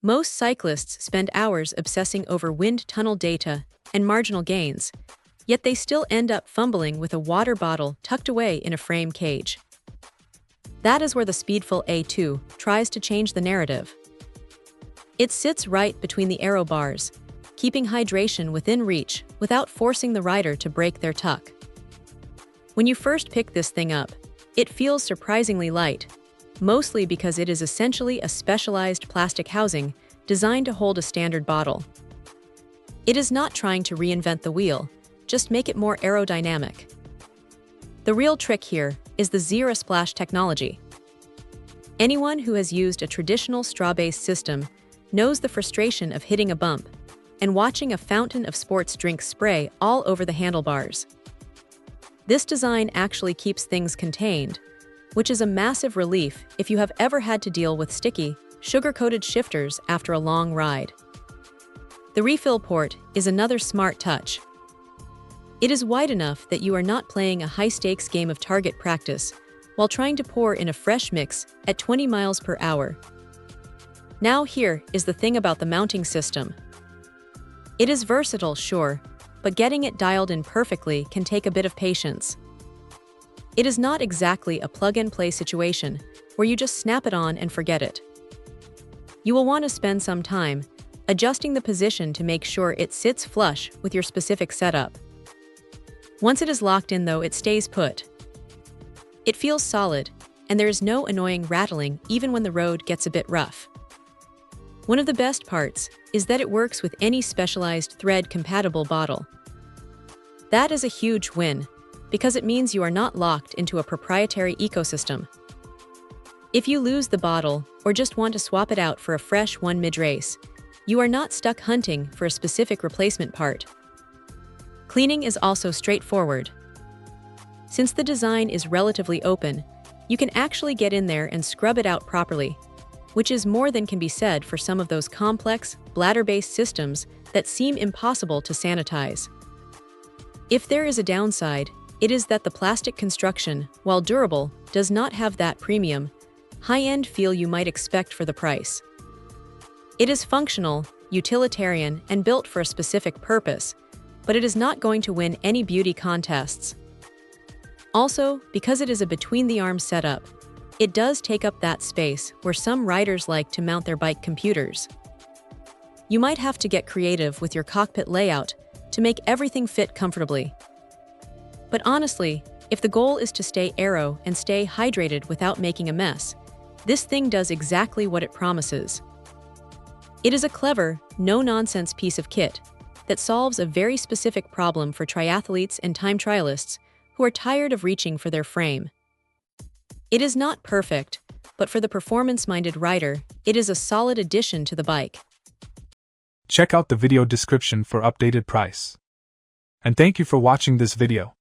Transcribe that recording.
Most cyclists spend hours obsessing over wind tunnel data and marginal gains, yet they still end up fumbling with a water bottle tucked away in a frame cage. That is where the Speedfil A2 tries to change the narrative. It sits right between the Aero bars, keeping hydration within reach without forcing the rider to break their tuck. When you first pick this thing up, it feels surprisingly light, mostly because it is essentially a specialized plastic housing designed to hold a standard bottle. It is not trying to reinvent the wheel, just make it more aerodynamic. The real trick here is the Zero Splash technology. Anyone who has used a traditional straw-based system knows the frustration of hitting a bump and watching a fountain of sports drink spray all over the handlebars. This design actually keeps things contained, which is a massive relief if you have ever had to deal with sticky, sugar-coated shifters after a long ride. The refill port is another smart touch. It is wide enough that you are not playing a high-stakes game of target practice while trying to pour in a fresh mix at 20 miles per hour. Now here is the thing about the mounting system. It is versatile, sure, but getting it dialed in perfectly can take a bit of patience. It is not exactly a plug-and-play situation where you just snap it on and forget it. You will want to spend some time adjusting the position to make sure it sits flush with your specific setup. Once it is locked in, though, it stays put. It feels solid, and there is no annoying rattling even when the road gets a bit rough. One of the best parts is that it works with any specialized thread-compatible bottle. That is a huge win, because it means you are not locked into a proprietary ecosystem. If you lose the bottle or just want to swap it out for a fresh one mid-race, you are not stuck hunting for a specific replacement part. Cleaning is also straightforward. Since the design is relatively open, you can actually get in there and scrub it out properly, which is more than can be said for some of those complex, bladder-based systems that seem impossible to sanitize. If there is a downside, it is that the plastic construction, while durable, does not have that premium, high-end feel you might expect for the price. It is functional, utilitarian, and built for a specific purpose, but it is not going to win any beauty contests. Also, because it is a between-the-arms setup, it does take up that space where some riders like to mount their bike computers. You might have to get creative with your cockpit layout to make everything fit comfortably. But honestly, if the goal is to stay aero and stay hydrated without making a mess, this thing does exactly what it promises. It is a clever, no-nonsense piece of kit that solves a very specific problem for triathletes and time trialists who are tired of reaching for their frame. It is not perfect, but for the performance-minded rider, it is a solid addition to the bike. Check out the video description for updated price. And thank you for watching this video.